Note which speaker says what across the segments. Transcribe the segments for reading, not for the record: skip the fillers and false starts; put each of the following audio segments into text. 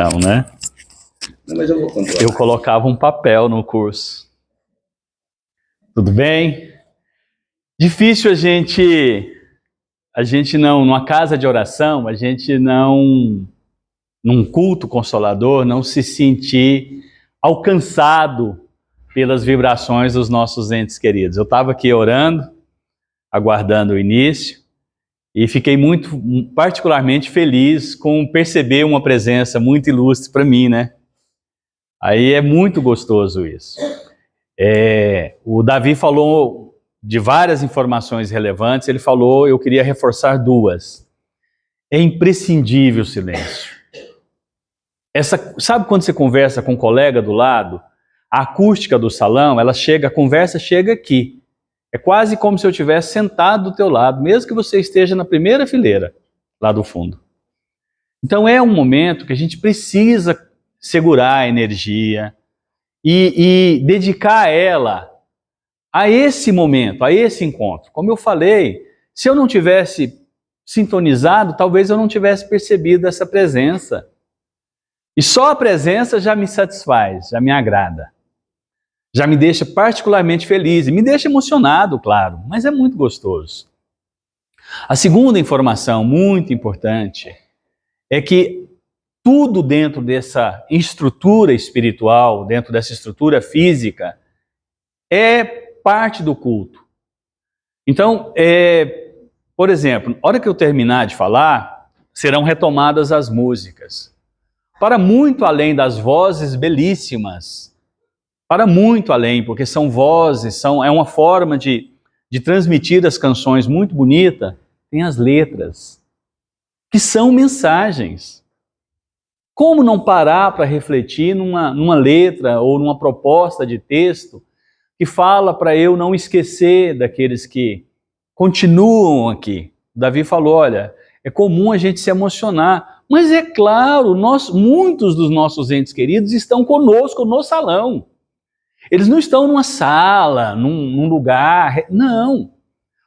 Speaker 1: Não, né?
Speaker 2: Não, mas eu vou controlar.
Speaker 1: Eu colocava um papel no curso. Tudo bem? Difícil a gente não, numa casa de oração, a gente não, num culto consolador, não se sentir alcançado pelas vibrações dos nossos entes queridos. Eu estava aqui orando, aguardando o início, e fiquei particularmente feliz com perceber uma presença muito ilustre para mim, né? Aí é muito gostoso isso. O Davi falou de várias informações relevantes, ele falou, eu queria reforçar duas. É imprescindível o silêncio. Sabe quando você conversa com um colega do lado? A acústica do salão, a conversa chega aqui. É quase como se eu estivesse sentado do teu lado, mesmo que você esteja na primeira fileira, lá do fundo. Então é um momento que a gente precisa segurar a energia e dedicar ela a esse momento, a esse encontro. Como eu falei, se eu não tivesse sintonizado, talvez eu não tivesse percebido essa presença. E só a presença já me satisfaz, já me agrada. Já me deixa particularmente feliz e me deixa emocionado, claro, mas é muito gostoso. A segunda informação muito importante é que tudo dentro dessa estrutura espiritual, dentro dessa estrutura física, é parte do culto. Então, por exemplo, na hora que eu terminar de falar, serão retomadas as músicas. Para muito além das vozes belíssimas, para muito além, porque são vozes, é uma forma de transmitir as canções muito bonita, tem as letras, que são mensagens. Como não parar para refletir numa letra ou numa proposta de texto que fala para eu não esquecer daqueles que continuam aqui? Davi falou, olha, é comum a gente se emocionar, mas é claro, muitos dos nossos entes queridos estão conosco no salão. Eles não estão numa sala, num lugar, não.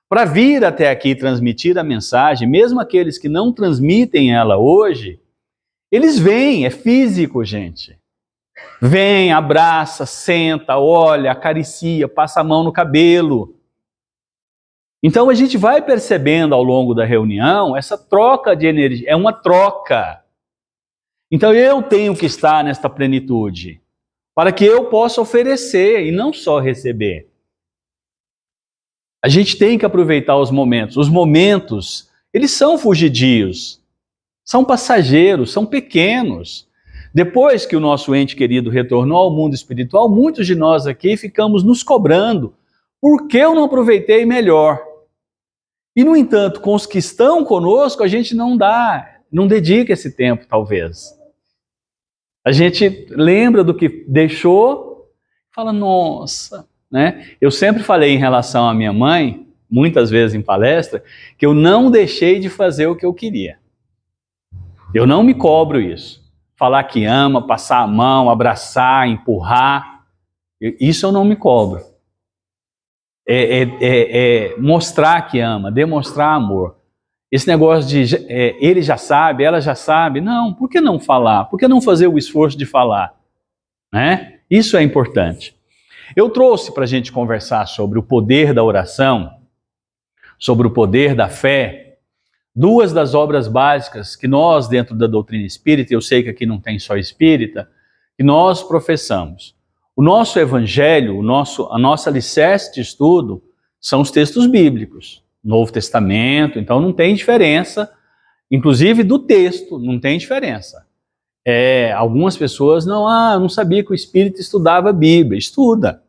Speaker 1: Para vir até aqui transmitir a mensagem, mesmo aqueles que não transmitem ela hoje, eles vêm, é físico, gente. Vem, abraça, senta, olha, acaricia, passa a mão no cabelo. Então a gente vai percebendo ao longo da reunião essa troca de energia, é uma troca. Então eu tenho que estar nesta plenitude, para que eu possa oferecer e não só receber. A gente tem que aproveitar os momentos. Os momentos, eles são fugidios, são passageiros, são pequenos. Depois que o nosso ente querido retornou ao mundo espiritual, muitos de nós aqui ficamos nos cobrando. Por que eu não aproveitei melhor? E, no entanto, com os que estão conosco, a gente não dedica esse tempo, talvez. A gente lembra do que deixou e fala, nossa, né? Eu sempre falei em relação à minha mãe, muitas vezes em palestra, que eu não deixei de fazer o que eu queria. Eu não me cobro isso. Falar que ama, passar a mão, abraçar, empurrar, isso eu não me cobro. Mostrar que ama, demonstrar amor. Esse negócio de ele já sabe, ela já sabe, não, por que não falar? Por que não fazer o esforço de falar? Né? Isso é importante. Eu trouxe para a gente conversar sobre o poder da oração, sobre o poder da fé, duas das obras básicas que nós, dentro da doutrina espírita, eu sei que aqui não tem só espírita, que nós professamos. O nosso evangelho, a nossa alicerce de estudo, são os textos bíblicos. Novo Testamento, então não tem diferença, inclusive do texto, não tem diferença. Algumas pessoas não sabia que o Espírito estudava a Bíblia. Estuda.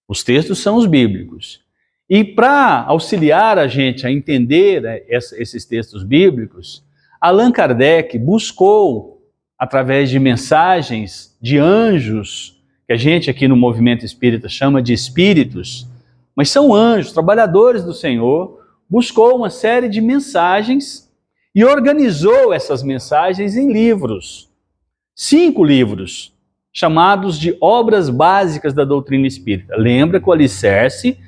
Speaker 1: Os textos são os bíblicos. E para auxiliar a gente a entender esses textos bíblicos, Allan Kardec buscou, através de mensagens de anjos, que a gente aqui no movimento espírita chama de espíritos, mas são anjos, trabalhadores do Senhor, buscou uma série de mensagens e organizou essas mensagens em livros. 5 livros, chamados de obras básicas da doutrina espírita. Lembra que o alicerce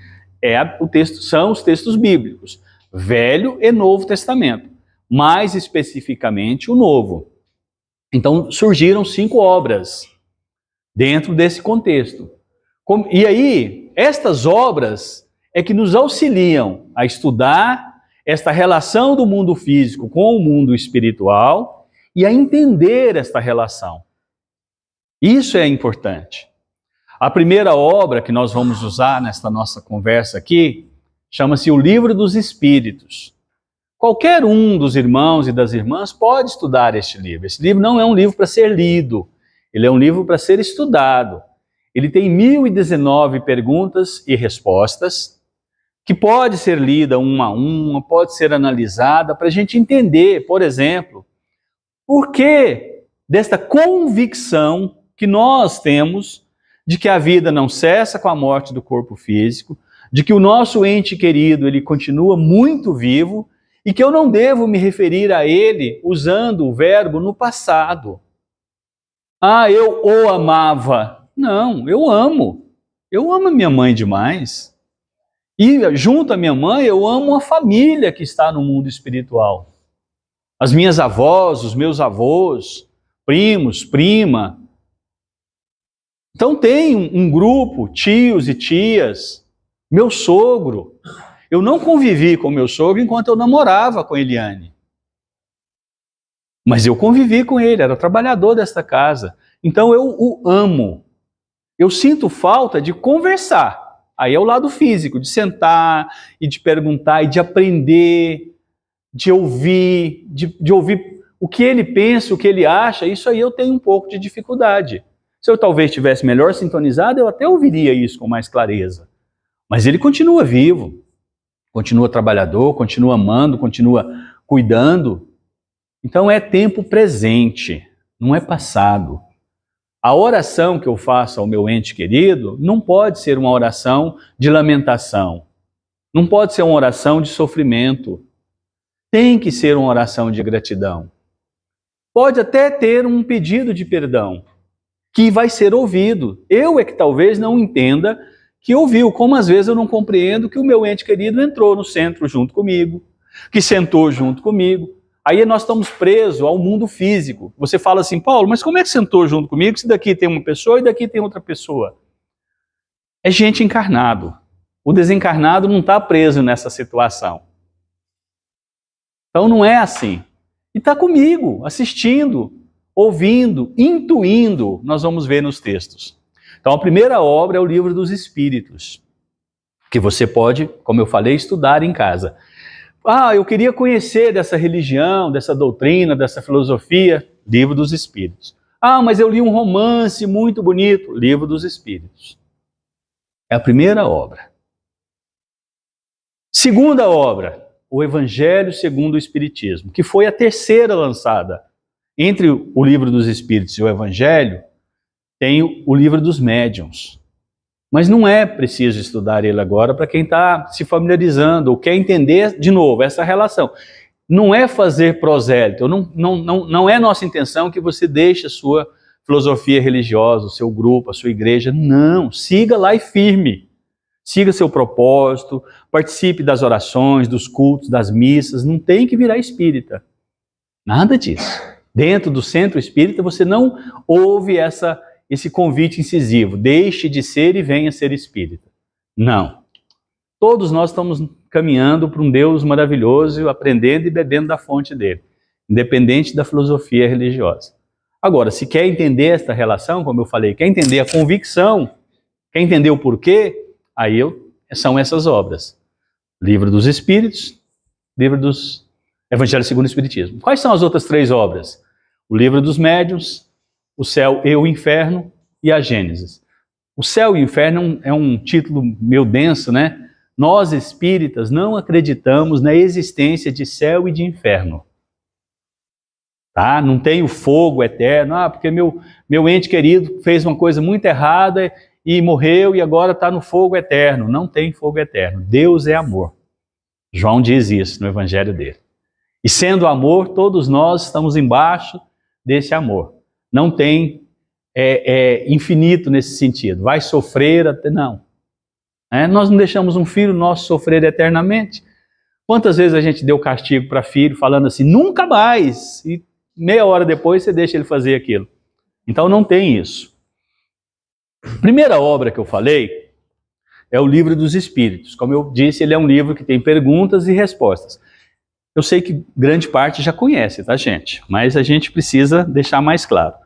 Speaker 1: são os textos bíblicos, Velho e Novo Testamento, mais especificamente o Novo. Então surgiram 5 obras dentro desse contexto. E aí, estas obras é que nos auxiliam a estudar esta relação do mundo físico com o mundo espiritual e a entender esta relação. Isso é importante. A primeira obra que nós vamos usar nesta nossa conversa aqui chama-se O Livro dos Espíritos. Qualquer um dos irmãos e das irmãs pode estudar este livro. Esse livro não é um livro para ser lido, ele é um livro para ser estudado. Ele tem 1019 perguntas e respostas, que pode ser lida uma a uma, pode ser analisada para a gente entender, por exemplo, por que desta convicção que nós temos de que a vida não cessa com a morte do corpo físico, de que o nosso ente querido ele continua muito vivo e que eu não devo me referir a ele usando o verbo no passado. Ah, eu o amava. Não, eu amo. Eu amo a minha mãe demais. E junto à minha mãe, eu amo a família que está no mundo espiritual. As minhas avós, os meus avós, primos, prima. Então tem um grupo, tios e tias, meu sogro. Eu não convivi com meu sogro enquanto eu namorava com Eliane. Mas eu convivi com ele, era trabalhador desta casa. Então eu o amo. Eu sinto falta de conversar. Aí é o lado físico, de sentar e de perguntar e de aprender, de ouvir, de ouvir o que ele pensa, o que ele acha. Isso aí eu tenho um pouco de dificuldade. Se eu talvez estivesse melhor sintonizado, eu até ouviria isso com mais clareza. Mas ele continua vivo, continua trabalhador, continua amando, continua cuidando. Então é tempo presente, não é passado. A oração que eu faço ao meu ente querido não pode ser uma oração de lamentação, não pode ser uma oração de sofrimento, tem que ser uma oração de gratidão. Pode até ter um pedido de perdão, que vai ser ouvido. Eu é que talvez não entenda que ouviu, como às vezes eu não compreendo que o meu ente querido entrou no centro junto comigo, que sentou junto comigo. Aí nós estamos presos ao mundo físico. Você fala assim, Paulo, mas como é que sentou junto comigo se daqui tem uma pessoa e daqui tem outra pessoa? É gente encarnado. O desencarnado não está preso nessa situação. Então não é assim. E está comigo, assistindo, ouvindo, intuindo, nós vamos ver nos textos. Então a primeira obra é o Livro dos Espíritos, que você pode, como eu falei, estudar em casa. Ah, eu queria conhecer dessa religião, dessa doutrina, dessa filosofia. Livro dos Espíritos. Ah, mas eu li um romance muito bonito. Livro dos Espíritos. É a primeira obra. Segunda obra, o Evangelho segundo o Espiritismo, que foi a terceira lançada. Entre o Livro dos Espíritos e o Evangelho, tem o Livro dos Médiuns. Mas não é preciso estudar ele agora para quem está se familiarizando ou quer entender, de novo, essa relação. Não é fazer prosélito, não é nossa intenção que você deixe a sua filosofia religiosa, o seu grupo, a sua igreja. Não, siga lá e firme. Siga seu propósito, participe das orações, dos cultos, das missas. Não tem que virar espírita. Nada disso. Dentro do centro espírita você não ouve esse convite incisivo, deixe de ser e venha ser espírita. Não. Todos nós estamos caminhando para um Deus maravilhoso, aprendendo e bebendo da fonte dele, independente da filosofia religiosa. Agora, se quer entender esta relação, como eu falei, quer entender a convicção, quer entender o porquê, aí são essas obras. Livro dos Espíritos, Livro dos Evangelho segundo o Espiritismo. Quais são as outras 3 obras? O Livro dos Médiuns, O Céu e o Inferno e a Gênesis. O Céu e o Inferno é um título meio denso, né? Nós espíritas não acreditamos na existência de céu e de inferno. Tá? Não tem o fogo eterno, porque meu ente querido fez uma coisa muito errada e morreu e agora está no fogo eterno. Não tem fogo eterno. Deus é amor. João diz isso no Evangelho dele. E sendo amor, todos nós estamos embaixo desse amor. Não tem infinito nesse sentido. Vai sofrer até... Não. Nós não deixamos um filho nosso sofrer eternamente. Quantas vezes a gente deu castigo para filho falando assim, nunca mais. E meia hora depois você deixa ele fazer aquilo. Então não tem isso. A primeira obra que eu falei é o Livro dos Espíritos. Como eu disse, ele é um livro que tem perguntas e respostas. Eu sei que grande parte já conhece, tá, gente? Mas a gente precisa deixar mais claro.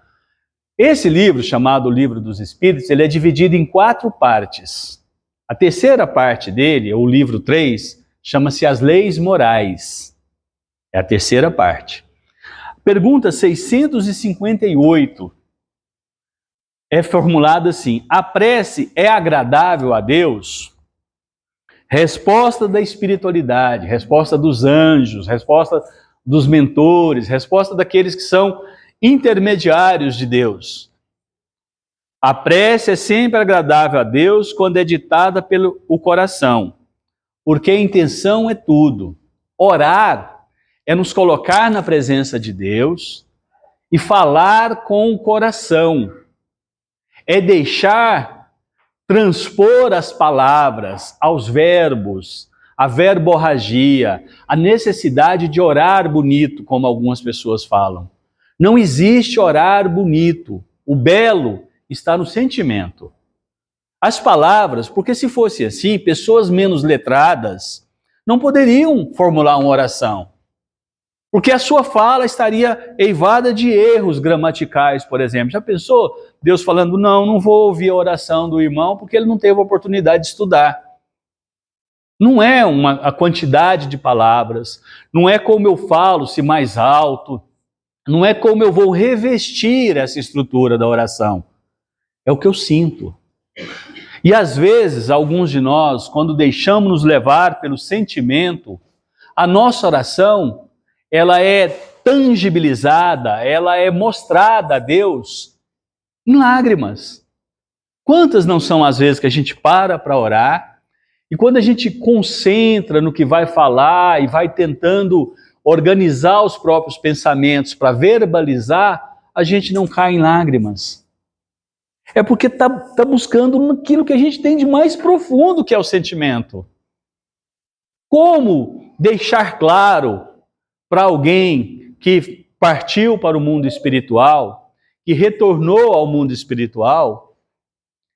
Speaker 1: Esse livro, chamado Livro dos Espíritos, ele é dividido em 4 partes. A terceira parte dele, o livro 3, chama-se As Leis Morais. É a terceira parte. Pergunta 658 é formulada assim: a prece é agradável a Deus? Resposta da espiritualidade, resposta dos anjos, resposta dos mentores, resposta daqueles que são intermediários de Deus. A prece é sempre agradável a Deus quando é ditada pelo coração, porque a intenção é tudo. Orar é nos colocar na presença de Deus e falar com o coração. É deixar transpor as palavras aos verbos, a verborragia, a necessidade de orar bonito, como algumas pessoas falam. Não existe orar bonito. O belo está no sentimento. As palavras, porque se fosse assim, pessoas menos letradas não poderiam formular uma oração. Porque a sua fala estaria eivada de erros gramaticais, por exemplo. Já pensou Deus falando, não vou ouvir a oração do irmão porque ele não teve a oportunidade de estudar. Não é a quantidade de palavras, não é como eu falo, se mais alto, não é como eu vou revestir essa estrutura da oração. É o que eu sinto. E às vezes, alguns de nós, quando deixamos nos levar pelo sentimento, a nossa oração ela é tangibilizada, ela é mostrada a Deus em lágrimas. Quantas não são as vezes que a gente para orar e quando a gente concentra no que vai falar e vai tentando organizar os próprios pensamentos para verbalizar, a gente não cai em lágrimas. É porque está buscando aquilo que a gente tem de mais profundo, que é o sentimento. Como deixar claro para alguém que partiu para o mundo espiritual, que retornou ao mundo espiritual,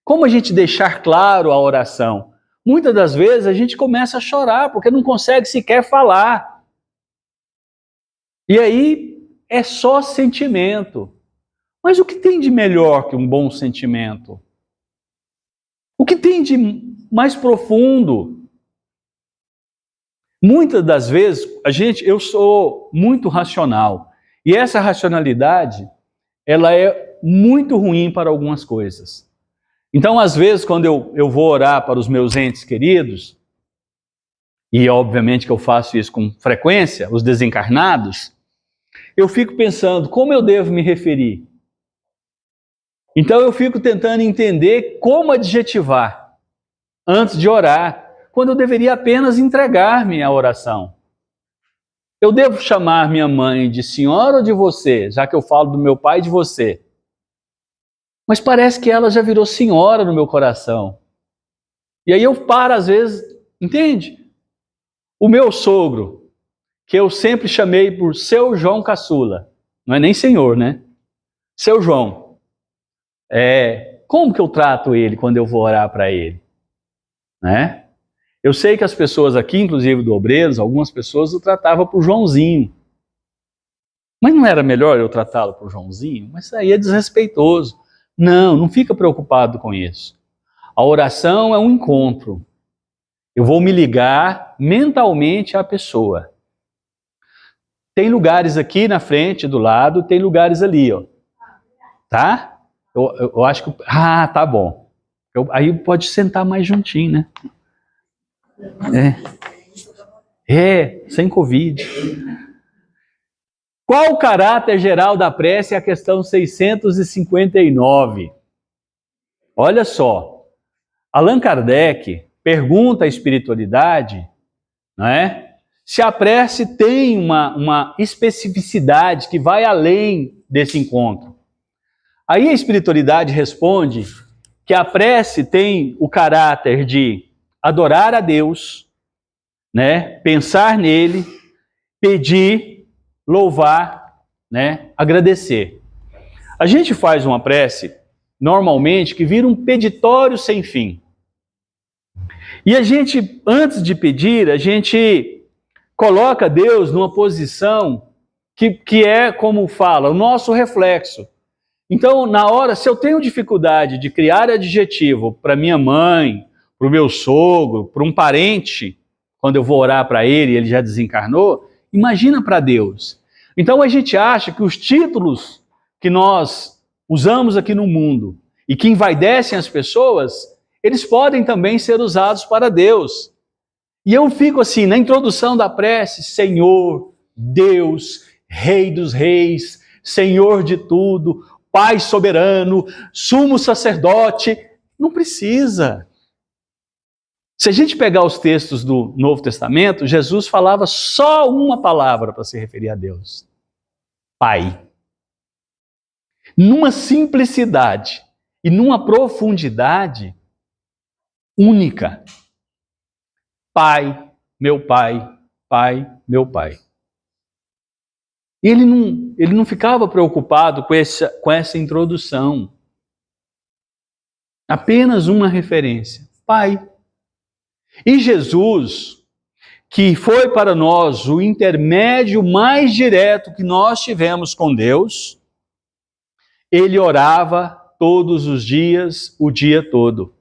Speaker 1: como a gente deixar claro a oração? Muitas das vezes a gente começa a chorar, porque não consegue sequer falar. E aí é só sentimento. Mas o que tem de melhor que um bom sentimento? O que tem de mais profundo? Muitas das vezes, eu sou muito racional. E essa racionalidade, ela é muito ruim para algumas coisas. Então, às vezes, quando eu vou orar para os meus entes queridos, e obviamente que eu faço isso com frequência, os desencarnados, eu fico pensando, como eu devo me referir? Então, eu fico tentando entender como adjetivar antes de orar, quando eu deveria apenas entregar-me à oração. Eu devo chamar minha mãe de senhora ou de você, já que eu falo do meu pai e de você? Mas parece que ela já virou senhora no meu coração. E aí eu paro às vezes, entende? O meu sogro, que eu sempre chamei por seu João Caçula, não é nem senhor, né? Seu João. Como que eu trato ele quando eu vou orar para ele? Né? Eu sei que as pessoas aqui, inclusive do Obreiros, algumas pessoas o tratavam por Joãozinho. Mas não era melhor eu tratá-lo por Joãozinho? Mas isso aí é desrespeitoso. Não fica preocupado com isso. A oração é um encontro. Eu vou me ligar mentalmente à pessoa. Tem lugares aqui na frente, do lado, tem lugares ali, ó. Tá? Eu acho que... tá bom. Aí pode sentar mais juntinho, né? Sem Covid. Qual o caráter geral da prece? É a questão 659. Olha só, Allan Kardec pergunta à espiritualidade, não é? Se a prece tem uma especificidade que vai além desse encontro. Aí a espiritualidade responde que a prece tem o caráter de adorar a Deus, né? Pensar nele, pedir, louvar, né, agradecer. A gente faz uma prece, normalmente, que vira um peditório sem fim. E a gente, antes de pedir, a gente coloca Deus numa posição que é, como fala, o nosso reflexo. Então, na hora, se eu tenho dificuldade de criar adjetivo para minha mãe, para o meu sogro, para um parente, quando eu vou orar para ele já desencarnou, imagina para Deus. Então a gente acha que os títulos que nós usamos aqui no mundo e que envaidecem as pessoas, eles podem também ser usados para Deus. E eu fico assim, na introdução da prece, Senhor, Deus, Rei dos Reis, Senhor de tudo, Pai soberano, sumo sacerdote. Não precisa. Se a gente pegar os textos do Novo Testamento, Jesus falava só uma palavra para se referir a Deus: Pai. Numa simplicidade e numa profundidade única. Pai, meu Pai, Pai, meu Pai. Ele não ficava preocupado com essa introdução. Apenas uma referência: Pai. E Jesus, que foi para nós o intermédio mais direto que nós tivemos com Deus, ele orava todos os dias, o dia todo.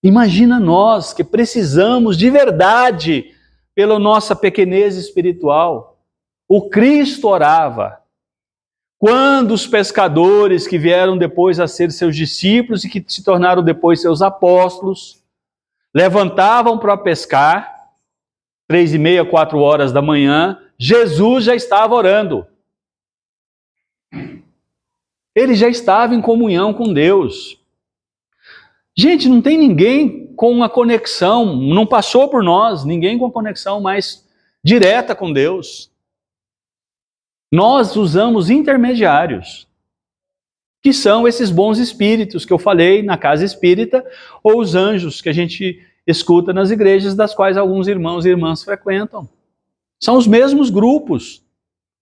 Speaker 1: Imagina nós que precisamos de verdade pela nossa pequenez espiritual. O Cristo orava. Quando os pescadores que vieram depois a ser seus discípulos e que se tornaram depois seus apóstolos, levantavam para pescar, 3:30, 4 horas da manhã, Jesus já estava orando. Ele já estava em comunhão com Deus. Gente, não tem ninguém com uma conexão, não passou por nós, ninguém com conexão mais direta com Deus. Nós usamos intermediários, que são esses bons espíritos que eu falei na casa espírita, ou os anjos que a gente escuta nas igrejas, das quais alguns irmãos e irmãs frequentam. São os mesmos grupos,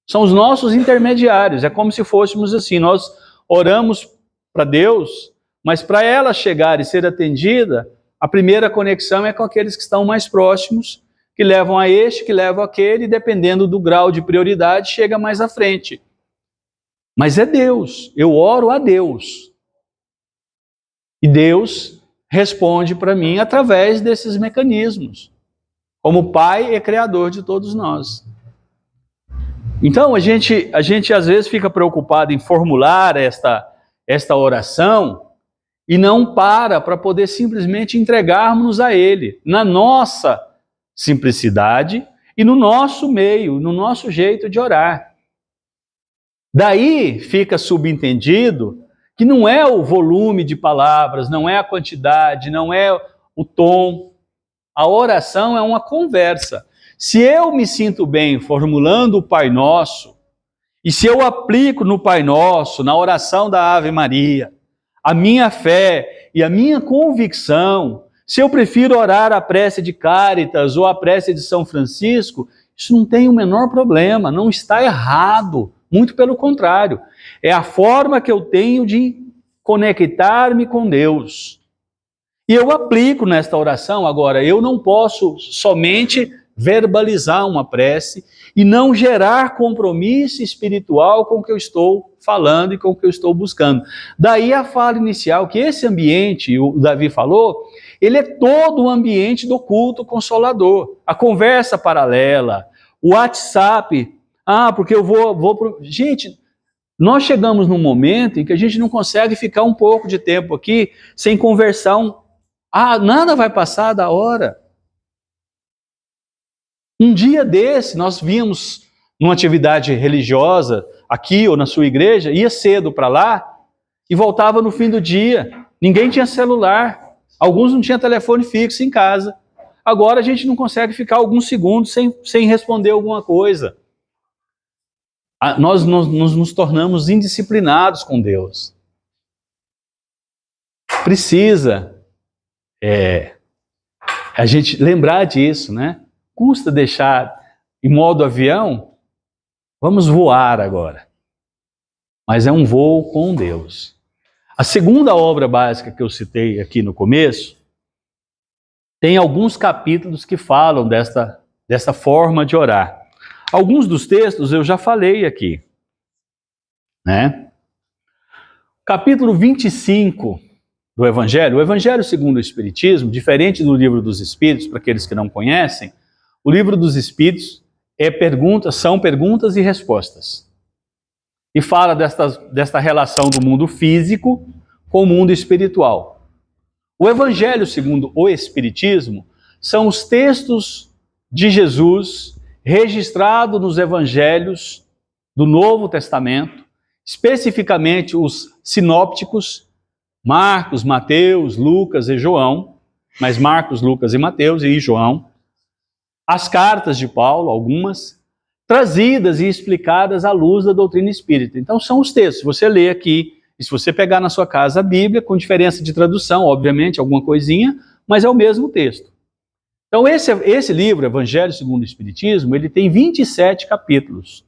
Speaker 1: são os nossos intermediários. É como se fôssemos assim, nós oramos para Deus, mas para ela chegar e ser atendida, a primeira conexão é com aqueles que estão mais próximos, que levam a este, que levam aquele, e dependendo do grau de prioridade, chega mais à frente. Mas é Deus, eu oro a Deus. E Deus responde para mim através desses mecanismos. Como Pai e Criador de todos nós. Então a gente às vezes fica preocupado em formular esta oração e não para poder simplesmente entregarmos a Ele, na nossa simplicidade e no nosso meio, no nosso jeito de orar. Daí fica subentendido que não é o volume de palavras, não é a quantidade, não é o tom. A oração é uma conversa. Se eu me sinto bem formulando o Pai Nosso, e se eu aplico no Pai Nosso, na oração da Ave Maria, a minha fé e a minha convicção, se eu prefiro orar a prece de Cáritas ou a prece de São Francisco, isso não tem o menor problema, não está errado. Muito pelo contrário, é a forma que eu tenho de conectar-me com Deus. E eu aplico nesta oração. Agora, eu não posso somente verbalizar uma prece e não gerar compromisso espiritual com o que eu estou falando e com o que eu estou buscando. Daí a fala inicial, que esse ambiente, o Davi falou, ele é todo o ambiente do culto consolador. A conversa paralela, o WhatsApp. Porque eu vou... Gente, nós chegamos num momento em que a gente não consegue ficar um pouco de tempo aqui sem conversar. Nada vai passar da hora. Um dia desse, nós vimos numa atividade religiosa, aqui ou na sua igreja, ia cedo para lá e voltava no fim do dia. Ninguém tinha celular. Alguns não tinham telefone fixo em casa. Agora a gente não consegue ficar alguns segundos sem responder alguma coisa. Nós nos tornamos indisciplinados com Deus. Precisa a gente lembrar disso, né? Custa deixar em modo avião Vamos voar agora. Mas é um voo com Deus. A segunda obra básica que eu citei aqui no começo, tem alguns capítulos que falam dessa forma de orar. Alguns dos textos eu já falei aqui, né? Capítulo 25 do Evangelho, o Evangelho segundo o Espiritismo, diferente do Livro dos Espíritos, para aqueles que não conhecem, o Livro dos Espíritos são perguntas e respostas. E fala desta relação do mundo físico com o mundo espiritual. O Evangelho segundo o Espiritismo são os textos de Jesus registrados nos Evangelhos do Novo Testamento, especificamente os sinópticos, Marcos, Mateus, Lucas e João, mas Marcos, Lucas e Mateus e João, as cartas de Paulo, algumas, trazidas e explicadas à luz da doutrina espírita. Então são os textos, você lê aqui, e se você pegar na sua casa a Bíblia, com diferença de tradução, obviamente, alguma coisinha, mas é o mesmo texto. Então esse livro, Evangelho segundo o Espiritismo, ele tem 27 capítulos.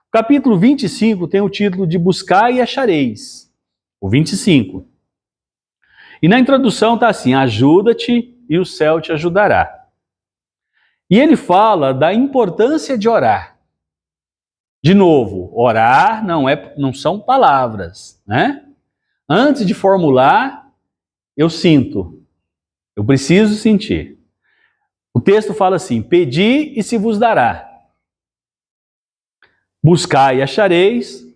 Speaker 1: O capítulo 25 tem o título de Buscai e Achareis, o 25. E na introdução está assim, ajuda-te e o céu te ajudará. E ele fala da importância de orar. De novo, orar não são palavras, né? Antes de formular, eu sinto. Eu preciso sentir. O texto fala assim, pedi e se vos dará. Buscai e achareis,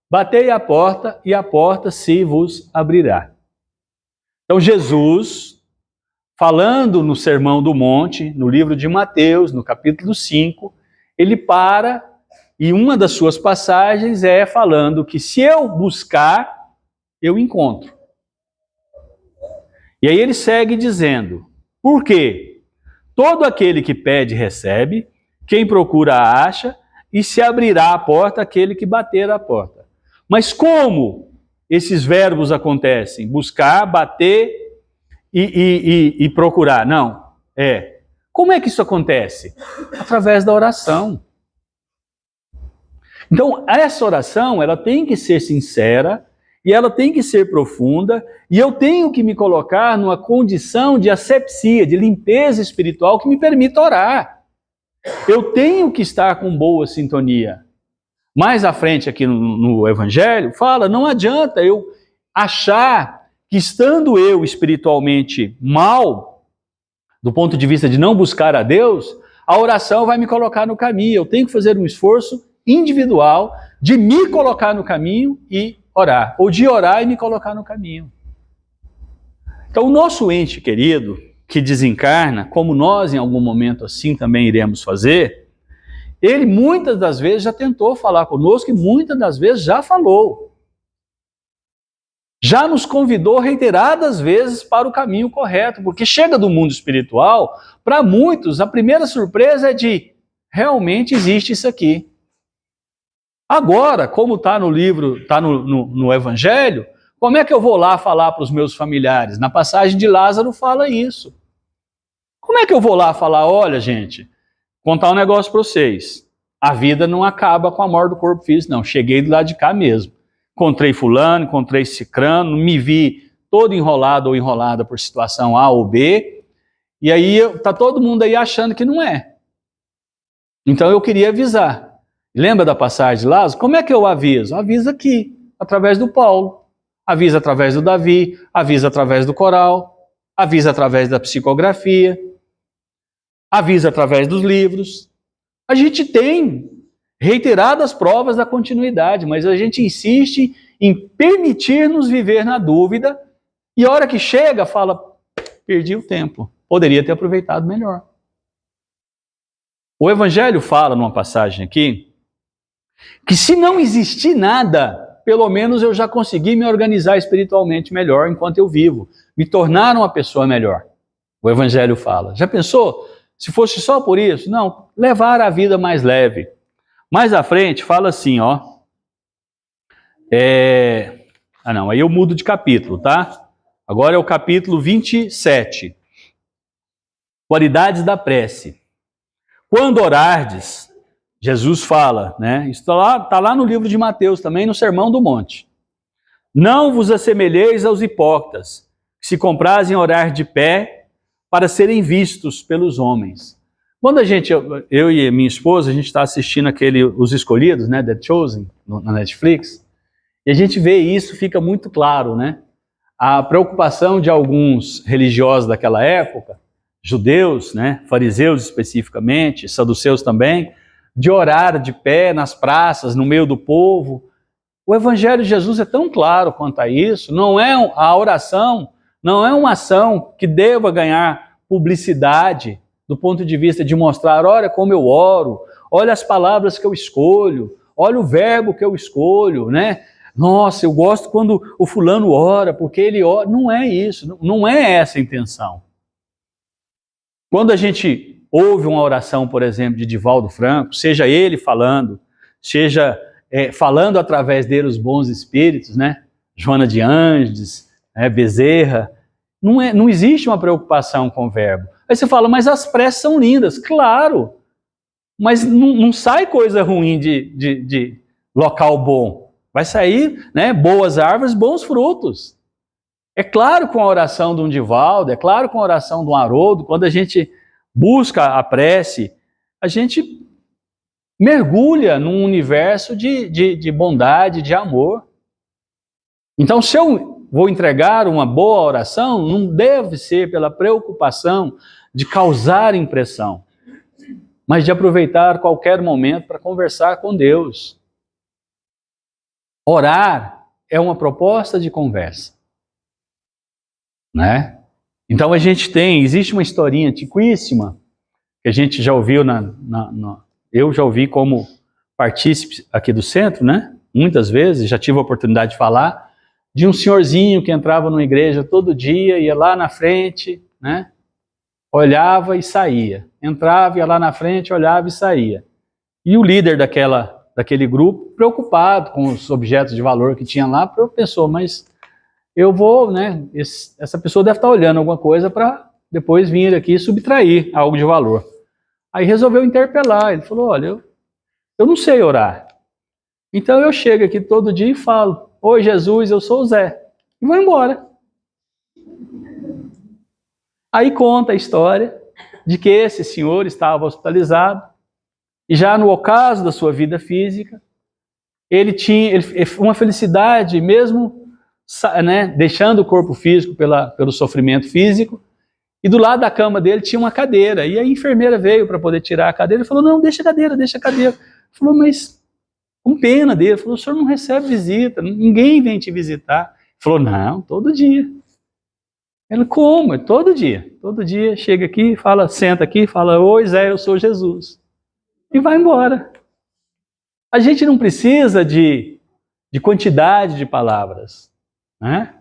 Speaker 1: batei a porta e a porta se vos abrirá. Então Jesus, falando no Sermão do Monte, no livro de Mateus, no capítulo 5, ele para e uma das suas passagens é falando que se eu buscar, eu encontro. E aí ele segue dizendo, por quê? Todo aquele que pede, recebe, quem procura, acha, e se abrirá a porta aquele que bater a porta. Mas como esses verbos acontecem? Buscar, bater e procurar? Não, Como é que isso acontece? Através da oração. Então, essa oração, ela tem que ser sincera, e ela tem que ser profunda, e eu tenho que me colocar numa condição de asepsia, de limpeza espiritual que me permita orar. Eu tenho que estar com boa sintonia. Mais à frente aqui no Evangelho, fala, não adianta eu achar que estando eu espiritualmente mal, do ponto de vista de não buscar a Deus, a oração vai me colocar no caminho. Eu tenho que fazer um esforço individual de me colocar no caminho e orar, ou de orar e me colocar no caminho. Então o nosso ente querido, que desencarna, como nós em algum momento assim também iremos fazer, ele muitas das vezes já tentou falar conosco e muitas das vezes já falou. Já nos convidou reiteradas vezes para o caminho correto, porque chega do mundo espiritual, para muitos a primeira surpresa é de, realmente existe isso aqui. Agora, como está no livro, está no Evangelho, como é que eu vou lá falar para os meus familiares? Na passagem de Lázaro fala isso. Como é que eu vou lá falar, olha gente, contar um negócio para vocês, a vida não acaba com a morte do corpo físico, não, cheguei do lado de cá mesmo. Encontrei fulano, encontrei cicrano, me vi todo enrolado ou enrolada por situação A ou B, e aí está todo mundo aí achando que não é. Então eu queria avisar. Lembra da passagem de Lázaro? Como é que eu aviso? Aviso aqui, através do Paulo. Avisa através do Davi, avisa através do coral, avisa através da psicografia, avisa através dos livros. A gente tem reiteradas provas da continuidade, mas a gente insiste em permitir-nos viver na dúvida e a hora que chega, fala, perdi o tempo, poderia ter aproveitado melhor. O Evangelho fala numa passagem aqui, que se não existir nada, pelo menos eu já consegui me organizar espiritualmente melhor enquanto eu vivo, me tornar uma pessoa melhor. O Evangelho fala. Já pensou? Se fosse só por isso? Não, levar a vida mais leve. Mais à frente fala assim, ó. Aí eu mudo de capítulo, tá? Agora é o capítulo 27. Qualidades da prece. Quando orardes, Jesus fala, né? Isso tá lá no livro de Mateus também, no Sermão do Monte. Não vos assemelheis aos hipócritas, que se comprazem orar de pé para serem vistos pelos homens. Quando eu e minha esposa, a gente está assistindo Os Escolhidos, né, The Chosen, na Netflix, e a gente vê isso, fica muito claro, né? A preocupação de alguns religiosos daquela época, judeus, né, fariseus especificamente, saduceus também, de orar de pé nas praças, no meio do povo. O Evangelho de Jesus é tão claro quanto a isso. A oração não é uma ação que deva ganhar publicidade do ponto de vista de mostrar, olha como eu oro, olha as palavras que eu escolho, olha o verbo que eu escolho, né? Nossa, eu gosto quando o fulano ora, porque ele ora. Não é isso, não é essa a intenção. Quando a gente ouve uma oração, por exemplo, de Divaldo Franco, seja ele falando, seja falando através dele os bons espíritos, né? Joana de Ângeles, Bezerra, não existe uma preocupação com o verbo. Aí você fala, mas as preces são lindas. Claro, mas não sai coisa ruim de local bom. Vai sair, né, boas árvores, bons frutos. É claro com a oração de um Divaldo, é claro com a oração de um Haroldo, quando a gente busca a prece, a gente mergulha num universo de bondade, de amor. Então, se eu vou entregar uma boa oração, não deve ser pela preocupação de causar impressão, mas de aproveitar qualquer momento para conversar com Deus. Orar é uma proposta de conversa, né? Então existe uma historinha antiquíssima, que a gente já ouviu, eu já ouvi como partícipe aqui do centro, né? Muitas vezes, já tive a oportunidade de falar, de um senhorzinho que entrava numa igreja todo dia, ia lá na frente, né? Olhava e saía. Entrava, ia lá na frente, olhava e saía. E o líder daquele grupo, preocupado com os objetos de valor que tinha lá, pensou, mas eu vou, né? Essa pessoa deve estar olhando alguma coisa para depois vir aqui e subtrair algo de valor. Aí resolveu interpelar. Ele falou, olha, eu não sei orar. Então eu chego aqui todo dia e falo, oi Jesus, eu sou o Zé. E vou embora. Aí conta a história de que esse senhor estava hospitalizado e já no ocaso da sua vida física, ele tinha uma felicidade, mesmo, né, deixando o corpo físico pelo sofrimento físico, e do lado da cama dele tinha uma cadeira, e a enfermeira veio para poder tirar a cadeira e falou, não, deixa a cadeira. Ele falou, mas com pena dele, falou, o senhor não recebe visita, ninguém vem te visitar. Ele falou, não, todo dia. Ele, como? Todo dia chega aqui, fala, senta aqui, fala, oi Zé, eu sou Jesus. E vai embora. A gente não precisa de quantidade de palavras, né?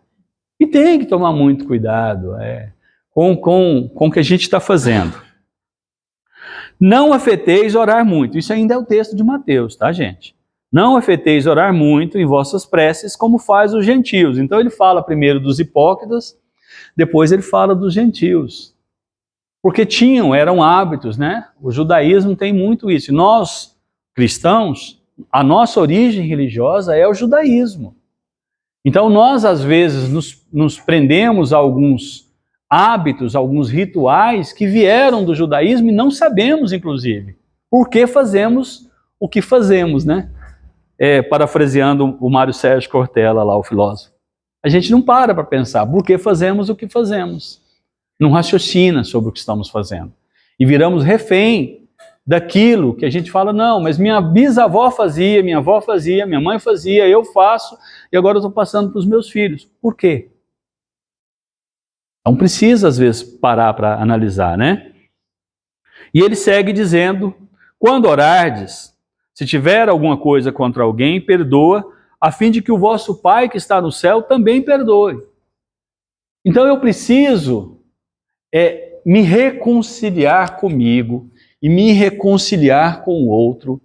Speaker 1: E tem que tomar muito cuidado com o que a gente está fazendo. Não afeteis orar muito. Isso ainda é o texto de Mateus, tá, gente? Não afeteis orar muito em vossas preces, como faz os gentios. Então ele fala primeiro dos hipócritas, depois ele fala dos gentios. Porque eram hábitos, né? O judaísmo tem muito isso. Nós, cristãos, a nossa origem religiosa é o judaísmo. Então nós, às vezes, nos prendemos a alguns hábitos, alguns rituais que vieram do judaísmo e não sabemos, inclusive, por que fazemos o que fazemos, né? Parafraseando o Mário Sérgio Cortella, lá, o filósofo. A gente não para pensar por que fazemos o que fazemos. Não raciocina sobre o que estamos fazendo. E viramos refém daquilo que a gente fala, não, mas minha bisavó fazia, minha avó fazia, minha mãe fazia, eu faço, e agora eu estou passando para os meus filhos. Por quê? Então precisa, às vezes, parar para analisar, né? E ele segue dizendo, quando orardes, se tiver alguma coisa contra alguém, perdoa, a fim de que o vosso Pai que está no céu também perdoe. Então eu preciso me reconciliar comigo e me reconciliar com o outro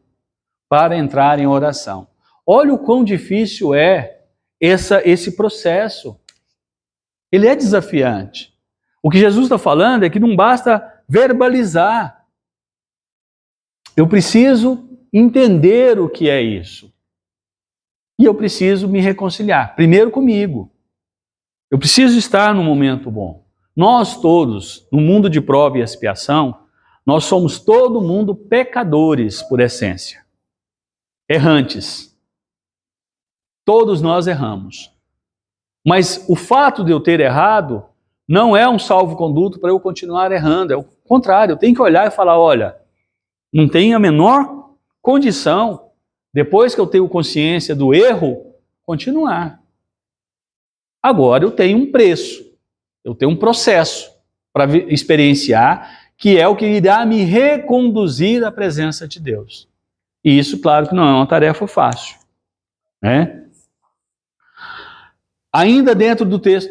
Speaker 1: para entrar em oração. Olha o quão difícil é esse processo. Ele é desafiante. O que Jesus está falando é que não basta verbalizar. Eu preciso entender o que é isso. E eu preciso me reconciliar, primeiro comigo. Eu preciso estar num momento bom. Nós todos, no mundo de prova e expiação, nós somos todo mundo pecadores por essência. Errantes. Todos nós erramos. Mas o fato de eu ter errado não é um salvo-conduto para eu continuar errando. É o contrário, eu tenho que olhar e falar, olha, não tem a menor condição, depois que eu tenho consciência do erro, continuar. Agora eu tenho um preço, eu tenho um processo para experienciar, que é o que irá me reconduzir à presença de Deus. E isso, claro, que não é uma tarefa fácil, né? Ainda dentro do texto...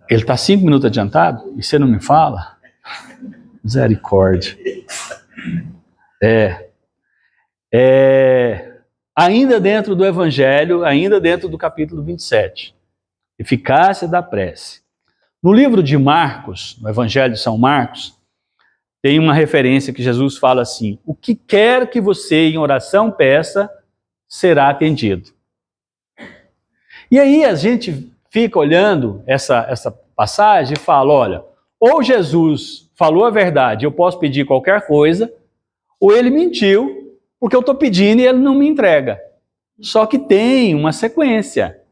Speaker 1: Ele está 5 minutos adiantado? E você não me fala? Misericórdia. Ainda dentro do Evangelho, ainda dentro do capítulo 27. Eficácia da prece. No livro de Marcos, no Evangelho de São Marcos, tem uma referência que Jesus fala assim: o que quer que você em oração peça, será atendido. E aí a gente fica olhando essa passagem e fala, olha, ou Jesus falou a verdade, eu posso pedir qualquer coisa, ou ele mentiu, porque eu estou pedindo e ele não me entrega. Só que tem uma sequência.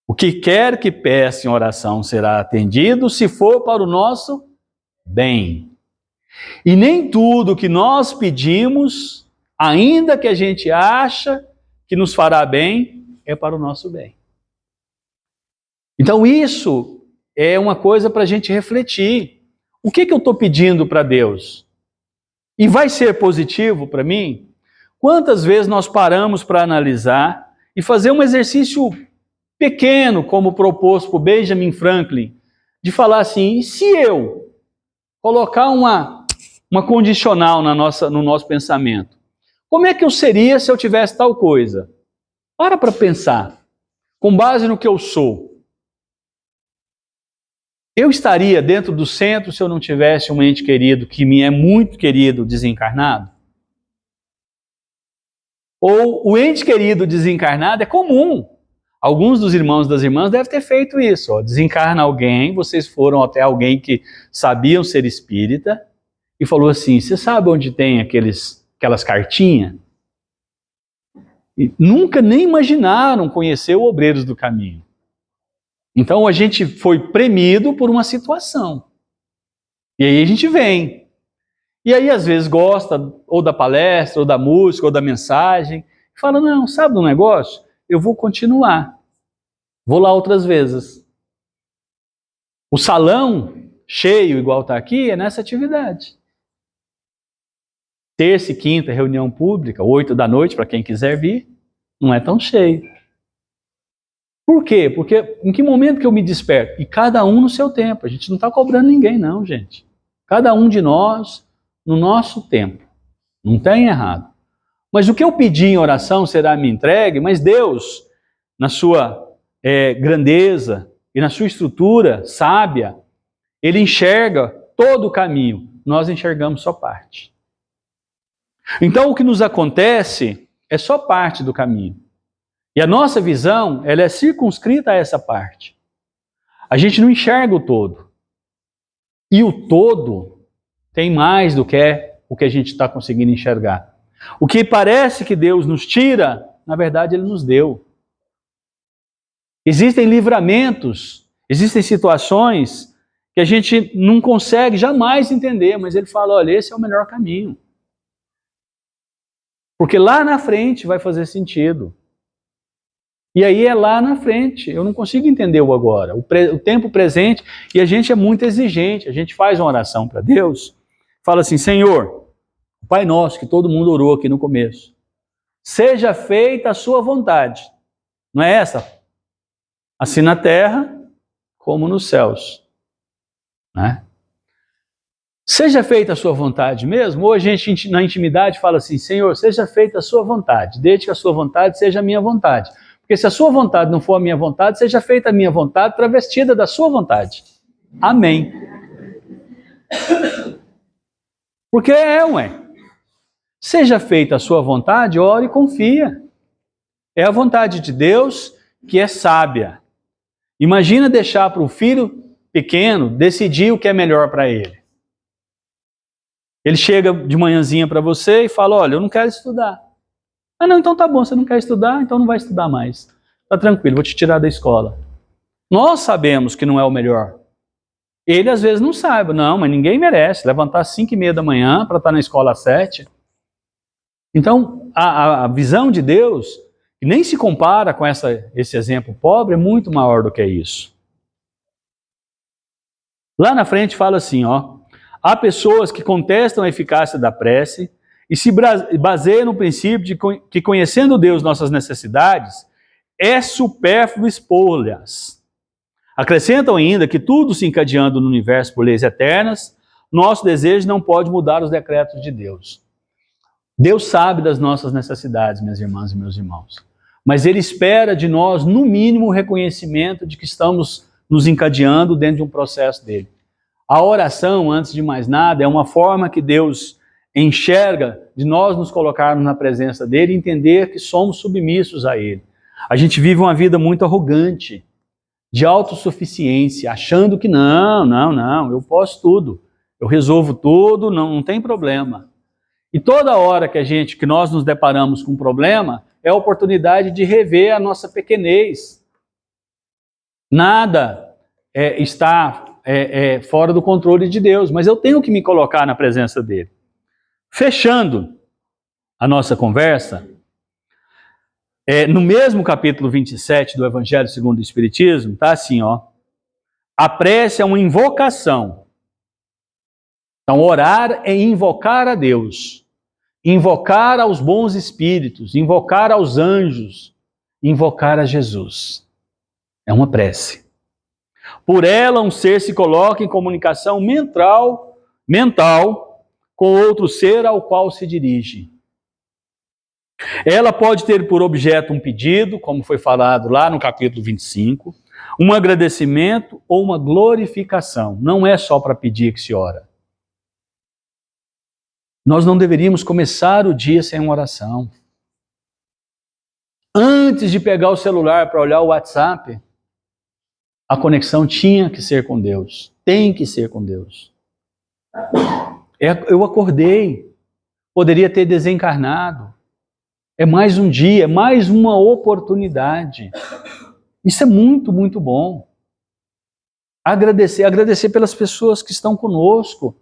Speaker 1: O que quer que peça em oração será atendido, se for para o nosso bem. E nem tudo que nós pedimos, ainda que a gente acha que nos fará bem, é para o nosso bem. Então isso é uma coisa para a gente refletir. O que eu estou pedindo para Deus? E vai ser positivo para mim? Quantas vezes nós paramos para analisar e fazer um exercício pequeno, como proposto por Benjamin Franklin, de falar assim, e se eu colocar uma condicional no nosso pensamento? Como é que eu seria se eu tivesse tal coisa? Para pensar, com base no que eu sou. Eu estaria dentro do centro se eu não tivesse um ente querido que me é muito querido desencarnado? Ou o ente querido desencarnado é comum. Alguns dos irmãos e das irmãs devem ter feito isso. Ó. Desencarna alguém, vocês foram até alguém que sabiam ser espírita e falou assim, você sabe onde tem aquelas cartinhas? E nunca nem imaginaram conhecer o Obreiros do Caminho. Então a gente foi premido por uma situação. E aí a gente vem. E aí às vezes gosta ou da palestra, ou da música, ou da mensagem. E fala, não, sabe do negócio? Eu vou continuar. Vou lá outras vezes. O salão cheio, igual está aqui, é nessa atividade. Terça e quinta, reunião pública, 8 da noite, para quem quiser vir, não é tão cheio. Por quê? Porque em que momento que eu me desperto? E cada um no seu tempo. A gente não está cobrando ninguém, não, gente. Cada um de nós no nosso tempo. Não tem errado. Mas o que eu pedi em oração será me entregue, mas Deus, na sua grandeza e na sua estrutura sábia, Ele enxerga todo o caminho. Nós enxergamos só parte. Então o que nos acontece é só parte do caminho. E a nossa visão, ela é circunscrita a essa parte. A gente não enxerga o todo. E o todo tem mais do que o que a gente está conseguindo enxergar. O que parece que Deus nos tira, na verdade Ele nos deu. Existem livramentos, existem situações que a gente não consegue jamais entender, mas Ele fala, olha, esse é o melhor caminho. Porque lá na frente vai fazer sentido. E aí é lá na frente, eu não consigo entender o agora, o tempo presente, e a gente é muito exigente, a gente faz uma oração para Deus, fala assim, Senhor, o Pai Nosso, que todo mundo orou aqui no começo, seja feita a sua vontade, não é essa? Assim na terra, como nos céus, né? Seja feita a sua vontade mesmo, ou a gente na intimidade fala assim, Senhor, seja feita a sua vontade, desde que a sua vontade seja a minha vontade. Porque se a sua vontade não for a minha vontade, seja feita a minha vontade travestida da sua vontade. Amém. Porque ué. Seja feita a sua vontade, ore e confia. É a vontade de Deus que é sábia. Imagina deixar para o filho pequeno decidir o que é melhor para ele. Ele chega de manhãzinha para você e fala, olha, eu não quero estudar. Ah, não, então tá bom, você não quer estudar, então não vai estudar mais. Tá tranquilo, vou te tirar da escola. Nós sabemos que não é o melhor. Ele às vezes não sabe, não, mas ninguém merece levantar às 5h30 da manhã para estar na escola às 7. Então, a visão de Deus, que nem se compara com esse exemplo pobre, é muito maior do que isso. Lá na frente fala assim, ó, há pessoas que contestam a eficácia da prece e se baseiam no princípio de que conhecendo Deus nossas necessidades, é supérfluo expor-lhes. Acrescentam ainda que tudo se encadeando no universo por leis eternas, nosso desejo não pode mudar os decretos de Deus. Deus sabe das nossas necessidades, minhas irmãs e meus irmãos. Mas Ele espera de nós, no mínimo, o reconhecimento de que estamos nos encadeando dentro de um processo dele. A oração, antes de mais nada, é uma forma que Deus enxerga de nós nos colocarmos na presença dele e entender que somos submissos a ele. A gente vive uma vida muito arrogante, de autossuficiência, achando que não, eu posso tudo, eu resolvo tudo, não tem problema. E toda hora que nós nos deparamos com um problema, é a oportunidade de rever a nossa pequenez. Nada está fora do controle de Deus, mas eu tenho que me colocar na presença dele. Fechando a nossa conversa, no mesmo capítulo 27 do Evangelho segundo o Espiritismo, está assim, ó, a prece é uma invocação. Então, orar é invocar a Deus, invocar aos bons espíritos, invocar aos anjos, invocar a Jesus. É uma prece. Por ela, um ser se coloca em comunicação mental com outro ser ao qual se dirige. Ela pode ter por objeto um pedido, como foi falado lá no capítulo 25, um agradecimento ou uma glorificação. Não é só para pedir que se ora. Nós não deveríamos começar o dia sem uma oração. Antes de pegar o celular para olhar o WhatsApp, a conexão tinha que ser com Deus. Tem que ser com Deus. Eu acordei, poderia ter desencarnado. É mais um dia, é mais uma oportunidade. Isso é muito, muito bom. Agradecer pelas pessoas que estão conosco.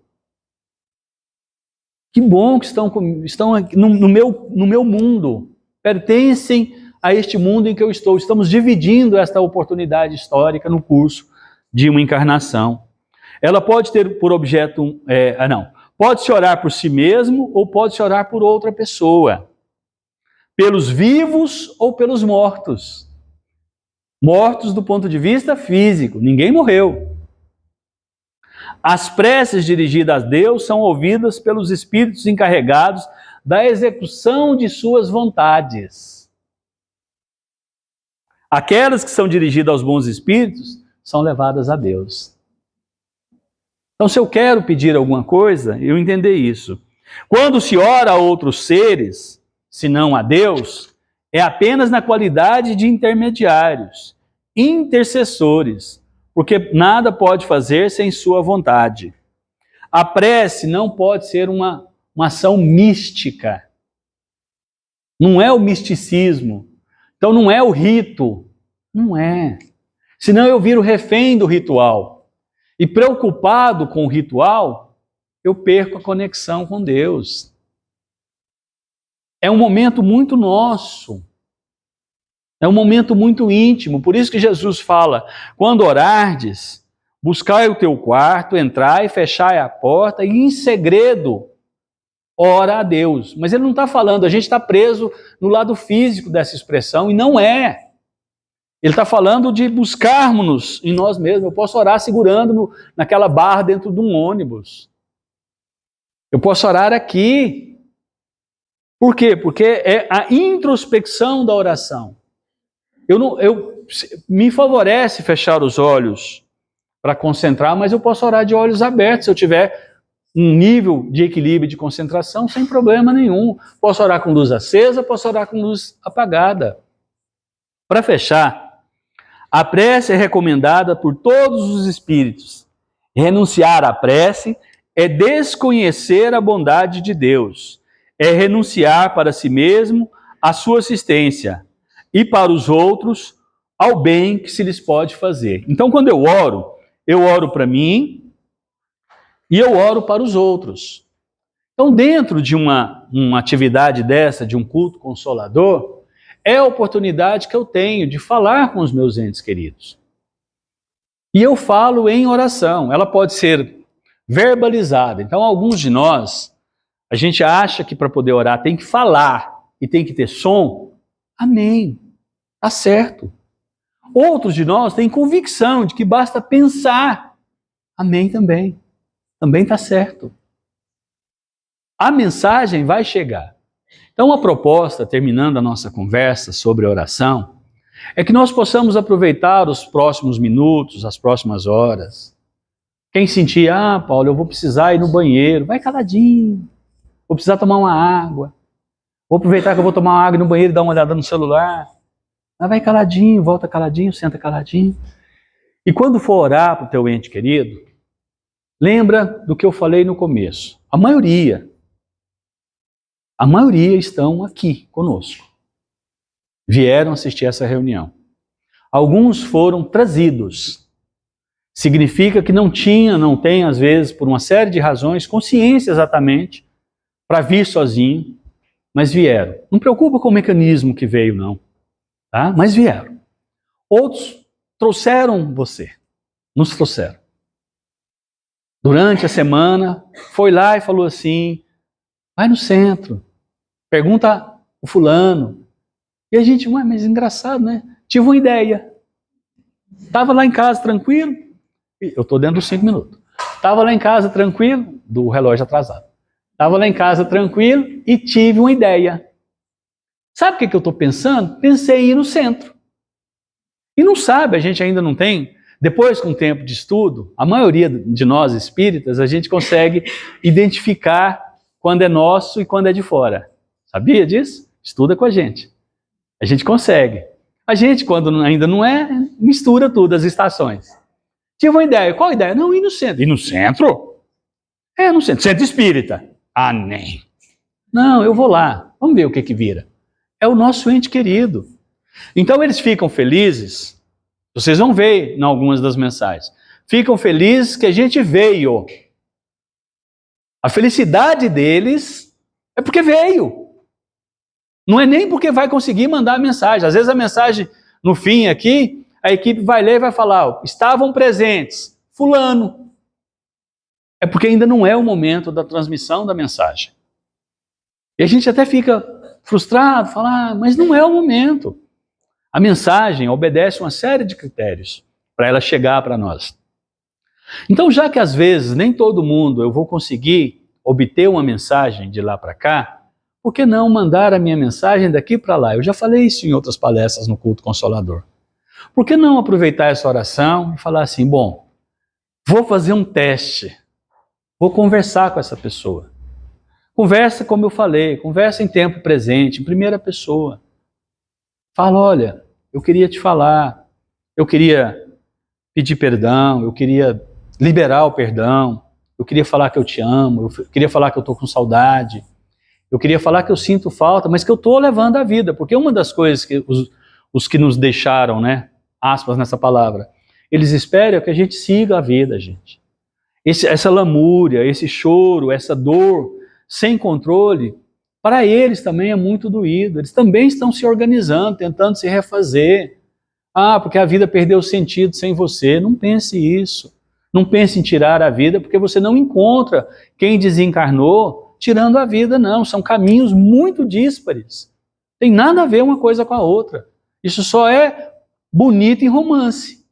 Speaker 1: Que bom que estão aqui no meu mundo, pertencem a este mundo em que eu estou. Estamos dividindo esta oportunidade histórica no curso de uma encarnação. Ela pode ter por objeto, pode-se orar por si mesmo ou pode-se orar por outra pessoa. Pelos vivos ou pelos mortos. Mortos do ponto de vista físico, ninguém morreu. As preces dirigidas a Deus são ouvidas pelos espíritos encarregados da execução de suas vontades. Aquelas que são dirigidas aos bons espíritos são levadas a Deus. Então, se eu quero pedir alguma coisa, eu entender isso. Quando se ora a outros seres, se não a Deus, é apenas na qualidade de intermediários, intercessores, porque nada pode fazer sem sua vontade. A prece não pode ser uma ação mística. Não é o misticismo. Então não é o rito. Não é. Senão eu viro refém do ritual. E preocupado com o ritual, eu perco a conexão com Deus. É um momento muito nosso. É um momento muito íntimo. Por isso que Jesus fala, quando orardes, buscai o teu quarto, entrai, fechai a porta e em segredo ora a Deus. Mas ele não está falando, a gente está preso no lado físico dessa expressão e não é. Ele está falando de buscarmos-nos em nós mesmos. Eu posso orar segurando naquela barra dentro de um ônibus. Eu posso orar aqui. Por quê? Porque é a introspecção da oração. Me favorece fechar os olhos para concentrar, mas eu posso orar de olhos abertos se eu estiver um nível de equilíbrio e de concentração sem problema nenhum. Posso orar com luz acesa, posso orar com luz apagada. Para fechar, a prece é recomendada por todos os espíritos. Renunciar à prece é desconhecer a bondade de Deus, é renunciar para si mesmo à sua assistência e para os outros ao bem que se lhes pode fazer. Então, quando eu oro para mim e eu oro para os outros. Então, dentro de uma atividade dessa, de um culto consolador, é a oportunidade que eu tenho de falar com os meus entes queridos. E eu falo em oração, ela pode ser verbalizada. Então, alguns de nós, a gente acha que para poder orar tem que falar e tem que ter som. Amém, tá certo. Outros de nós têm convicção de que basta pensar. Amém também. Também está certo. A mensagem vai chegar. Então a proposta, terminando a nossa conversa sobre oração, é que nós possamos aproveitar os próximos minutos, as próximas horas. Quem sentir, Paulo, eu vou precisar ir no banheiro, vai caladinho. Vou precisar tomar uma água. Vou aproveitar que eu vou tomar uma água no banheiro e dar uma olhada no celular. Vai caladinho, volta caladinho, senta caladinho. E quando for orar para o teu ente querido, lembra do que eu falei no começo. A maioria estão aqui conosco. Vieram assistir essa reunião. Alguns foram trazidos. Significa que não tem, às vezes, por uma série de razões, consciência exatamente, para vir sozinho, mas vieram. Não preocupa com o mecanismo que veio, não. Tá? Mas vieram. Outros trouxeram você, nos trouxeram. Durante a semana, foi lá e falou assim, vai no centro, pergunta o fulano. E a gente, mas engraçado, né? Tive uma ideia. Estava lá em casa tranquilo, eu estou dentro dos 5 minutos. Estava lá em casa tranquilo, do relógio atrasado. Estava lá em casa tranquilo e tive uma ideia. Sabe o que eu estou pensando? Pensei em ir no centro. E não sabe, a gente ainda não tem. Depois, com o tempo de estudo, a maioria de nós espíritas, a gente consegue identificar quando é nosso e quando é de fora. Sabia disso? Estuda com a gente. A gente consegue. A gente, quando ainda não é, mistura tudo, as estações. Tive uma ideia. Qual ideia? Não, ir no centro. Ir no centro? É, no centro. Centro espírita. Ah, nem. Não, eu vou lá. Vamos ver o que vira. É o nosso ente querido. Então eles ficam felizes, vocês vão ver em algumas das mensagens, ficam felizes que a gente veio. A felicidade deles é porque veio. Não é nem porque vai conseguir mandar a mensagem. Às vezes a mensagem, no fim aqui, a equipe vai ler e vai falar, estavam presentes, fulano. É porque ainda não é o momento da transmissão da mensagem. E a gente até fica frustrado, fala, mas não é o momento. A mensagem obedece uma série de critérios para ela chegar para nós. Então, já que às vezes nem todo mundo eu vou conseguir obter uma mensagem de lá para cá, por que não mandar a minha mensagem daqui para lá? Eu já falei isso em outras palestras no Culto Consolador. Por que não aproveitar essa oração e falar assim, bom, vou fazer um teste, vou conversar com essa pessoa. Conversa como eu falei, conversa em tempo presente, em primeira pessoa. Fala, olha, eu queria te falar, eu queria pedir perdão, eu queria liberar o perdão, eu queria falar que eu te amo, eu queria falar que eu estou com saudade, eu queria falar que eu sinto falta, mas que eu estou levando a vida, porque uma das coisas que os que nos deixaram, né, aspas nessa palavra, eles esperam que a gente siga a vida, gente. Essa lamúria, esse choro, essa dor sem controle, para eles também é muito doído. Eles também estão se organizando, tentando se refazer. Porque a vida perdeu sentido sem você. Não pense isso. Não pense em tirar a vida, porque você não encontra quem desencarnou tirando a vida, não. São caminhos muito díspares. Tem nada a ver uma coisa com a outra. Isso só é bonito em romance.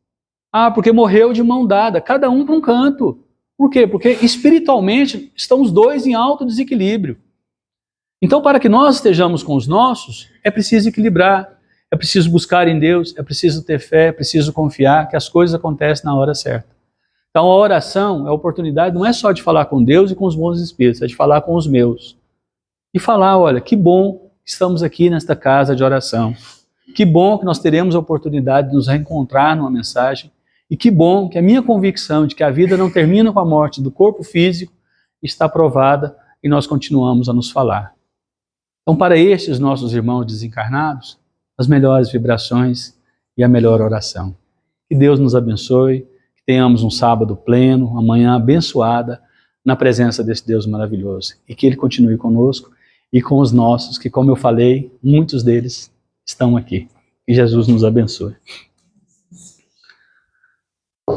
Speaker 1: Porque morreu de mão dada, cada um para um canto. Por quê? Porque espiritualmente estão os dois em alto desequilíbrio. Então, para que nós estejamos com os nossos, é preciso equilibrar, é preciso buscar em Deus, é preciso ter fé, é preciso confiar que as coisas acontecem na hora certa. Então a oração é a oportunidade, não é só de falar com Deus e com os bons espíritos, é de falar com os meus. E falar, olha, que bom que estamos aqui nesta casa de oração. Que bom que nós teremos a oportunidade de nos reencontrar numa mensagem. E que bom que a minha convicção de que a vida não termina com a morte do corpo físico está provada e nós continuamos a nos falar. Então, para estes nossos irmãos desencarnados, as melhores vibrações e a melhor oração. Que Deus nos abençoe, que tenhamos um sábado pleno, uma manhã abençoada, na presença desse Deus maravilhoso. E que Ele continue conosco e com os nossos, que, como eu falei, muitos deles estão aqui. Que Jesus nos abençoe.